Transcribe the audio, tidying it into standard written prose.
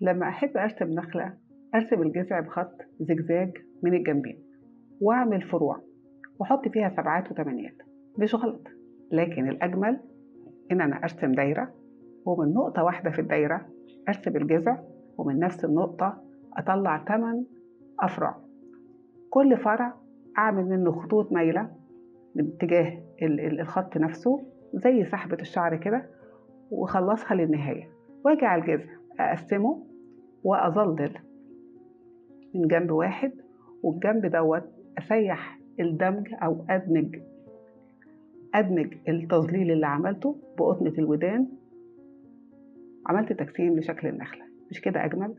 لما أحب أرسم نخلة أرسم الجذع بخط زجزاج من الجنبين وأعمل فروع وأحط فيها سبعات وثمانيات. مش غلط، لكن الأجمل إن أنا أرسم دايرة ومن نقطة واحدة في الدايرة أرسم الجذع، ومن نفس النقطة أطلع 8 أفرع. كل فرع أعمل منه خطوط مايلة من اتجاه الخط نفسه زي سحبة الشعر كده وأخلصها للنهاية، وأجي على الجذع أقسمه وأظلل من جنب واحد، والجنب دوت أسيح الدمج أو أدمج التظليل اللي عملته بقطنة الودان. عملت تجسيم لشكل النخلة. مش كده أجمل؟